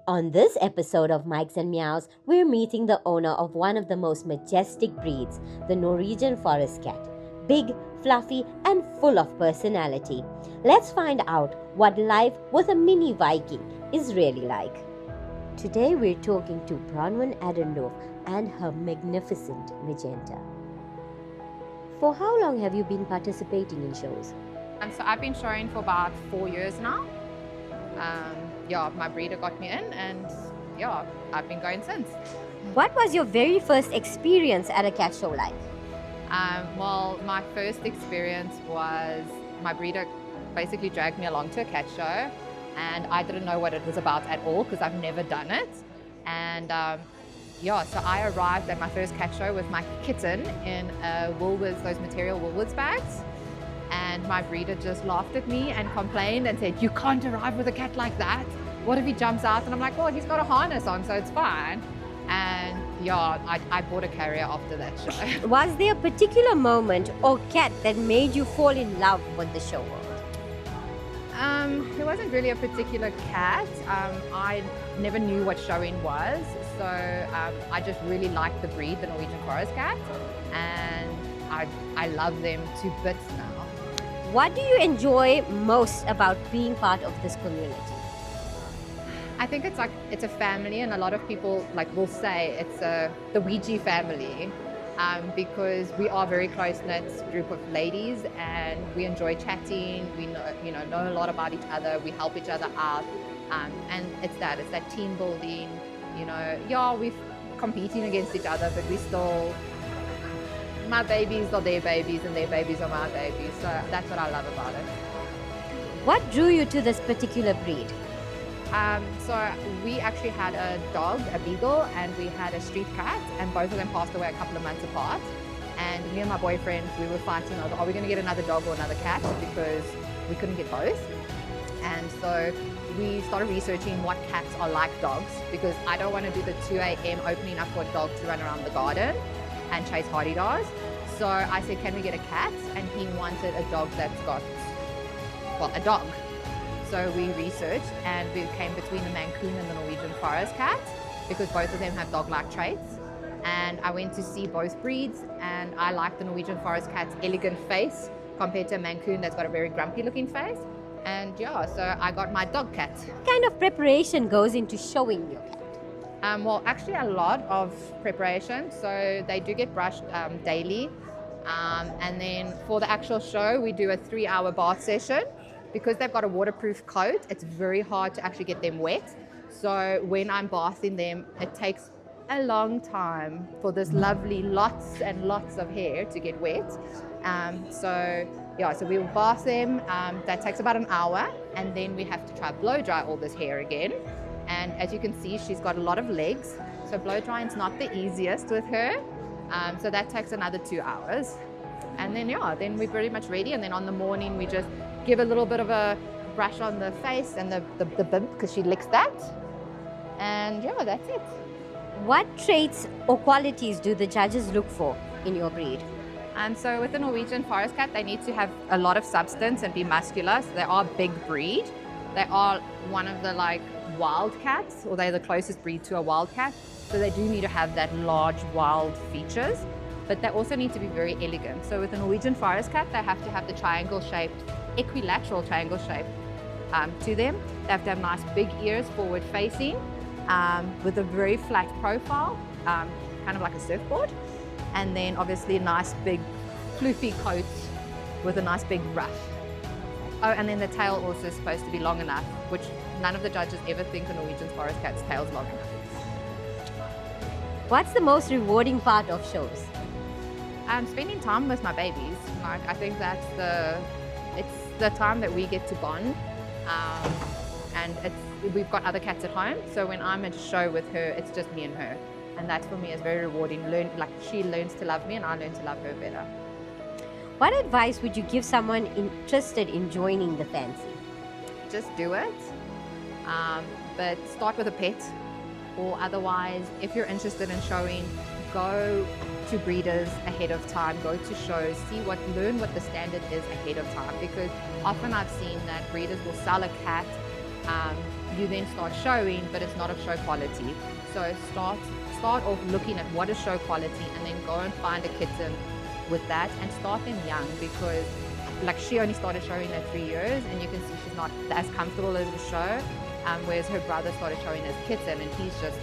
On this episode of Mikes and Meows, we're meeting the owner of one of the most majestic breeds, the Norwegian forest cat. Big, fluffy, and full of personality. Let's find out what life with a mini Viking is really like. Today we're talking to Bronwyn Adendorf and her magnificent Magenta. For how long have you been participating in shows? So I've been showing for about 4 years now. My breeder got me in and I've been going since. What was your very first experience at a cat show like? My first experience was my breeder basically dragged me along to a cat show and I didn't know what it was about at all because I've never done it. And so I arrived at my first cat show with my kitten in Woolworths, those material Woolworths bags. And my breeder just laughed at me and complained and said, "You can't arrive with a cat like that. What if he jumps out?" And I'm like, "Well, he's got a harness on, so it's fine." And I bought a carrier after that show. Was there a particular moment or cat that made you fall in love with the show world? There wasn't really a particular cat. I never knew what showing was, so I just really liked the breed, the Norwegian forest cat, and I love them to bits now. What do you enjoy most about being part of this community? I think it's a family, and a lot of people will say it's the Ouija family, because we are a very close-knit group of ladies, and we enjoy chatting. We know a lot about each other. We help each other out, and it's that team building. We're competing against each other, but we still. My babies are their babies and their babies are my babies. So that's what I love about it. What drew you to this particular breed? So we actually had a dog, a beagle, and we had a street cat, and both of them passed away a couple of months apart. And me and my boyfriend, we were fighting over, are we going to get another dog or another cat? Because we couldn't get both. And so we started researching what cats are like dogs, because I don't want to do the 2 a.m. opening up for a dog to run around the garden and chase hardy-dars. So I said, can we get a cat? And he wanted a dog that's got, a dog. So we researched and we came between the Mancoon and the Norwegian forest cat, because both of them have dog-like traits. And I went to see both breeds, and I like the Norwegian forest cat's elegant face compared to a Mancoon that's got a very grumpy looking face. And so I got my dog cat. What kind of preparation goes into showing your cat? Actually a lot of preparation. So they do get brushed daily. And then for the actual show, we do a 3-hour bath session. Because they've got a waterproof coat, it's very hard to actually get them wet. So when I'm bathing them, it takes a long time for this lovely lots and lots of hair to get wet. So we will bath them. That takes about an hour, and then we have to try blow dry all this hair again. And as you can see, she's got a lot of legs, so blow drying is not the easiest with her. So that takes another 2 hours. And then we're pretty much ready. And then on the morning, we just give a little bit of a brush on the face and the bimp, because she licks that. And that's it. What traits or qualities do the judges look for in your breed? So with the Norwegian forest cat, they need to have a lot of substance and be muscular. So they are a big breed. They are one of the wild cats, or they're the closest breed to a wild cat. So they do need to have that large wild features, but they also need to be very elegant. So with the Norwegian forest cat, they have to have the equilateral triangle shape to them. They have to have nice big ears forward facing, with a very flat profile, kind of like a surfboard. And then obviously a nice big floofy coat with a nice big ruff. Oh, and then the tail also is supposed to be long enough, which none of the judges ever think a Norwegian forest cat's tail is long enough. What's the most rewarding part of shows? Spending time with my babies. I think it's the time that we get to bond. And we've got other cats at home, so when I'm at a show with her, it's just me and her. And that for me is very rewarding. She learns to love me and I learn to love her better. What advice would you give someone interested in joining the fancy? Just do it, but start with a pet, or otherwise, if you're interested in showing, go to breeders ahead of time, go to shows, learn what the standard is ahead of time, because often I've seen that breeders will sell a cat you then start showing, but it's not of show quality. So start off looking at what is show quality, and then go and find a kitten with that, and start them young, because like she only started showing at 3 years, and you can see she's not as comfortable as the show, whereas her brother started showing as a kitten, and he's just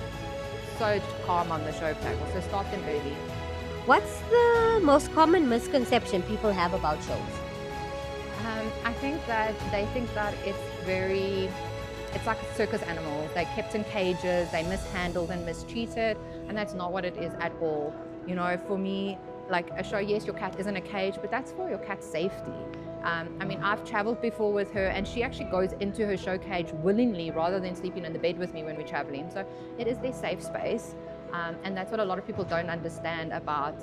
so calm on the show platform. So start them early. What's the most common misconception people have about shows? I think that they think that it's like circus animals. They're kept in cages, they're mishandled and mistreated, and that's not what it is at all. You know, for me, like a show, yes, your cat is in a cage, but that's for your cat's safety. I mean, I've traveled before with her, and she actually goes into her show cage willingly rather than sleeping in the bed with me when we're traveling. So it is their safe space, and that's what a lot of people don't understand about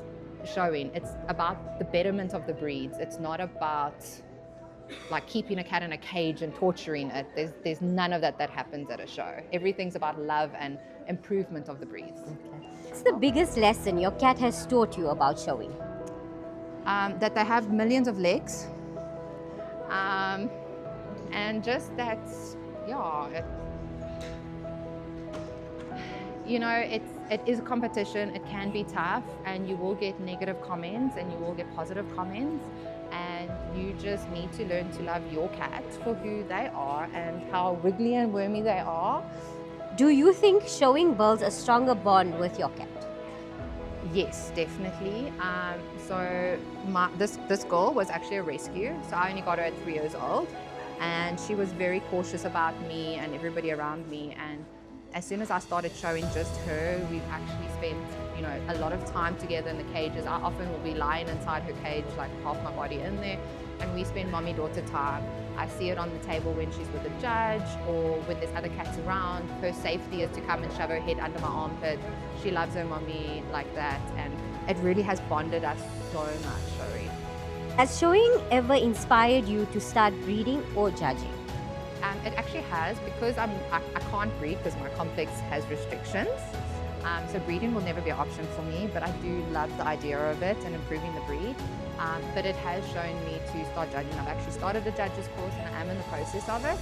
showing. It's about the betterment of the breeds. It's not about like keeping a cat in a cage and torturing it. There's none of that happens at a show. Everything's about love and improvement of the breeds. What's the biggest lesson your cat has taught you about showing? That they have millions of legs, and just that, it is a competition. It can be tough, and you will get negative comments and you will get positive comments, and you just need to learn to love your cat for who they are and how wiggly and wormy they are. Do you think showing builds a stronger bond with your cat? Yes, definitely. So this girl was actually a rescue. So I only got her at 3 years old, and she was very cautious about me and everybody around me. And as soon as I started showing just her, we've actually spent, a lot of time together in the cages. I often will be lying inside her cage, like half my body in there, and we spend mommy-daughter time. I see it on the table when she's with a judge or when there's other cats around. Her safety is to come and shove her head under my armpit. She loves her mommy like that, and it really has bonded us so much, showing. Has showing ever inspired you to start breeding or judging? It actually has, because I can't breed because my complex has restrictions. So breeding will never be an option for me, but I do love the idea of it and improving the breed. But it has shown me to start judging. I've actually started a judge's course, and I am in the process of it.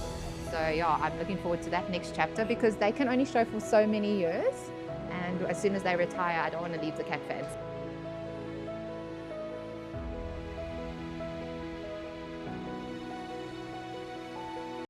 So yeah, I'm looking forward to that next chapter, because they can only show for so many years. And as soon as they retire, I don't want to leave the cat fans.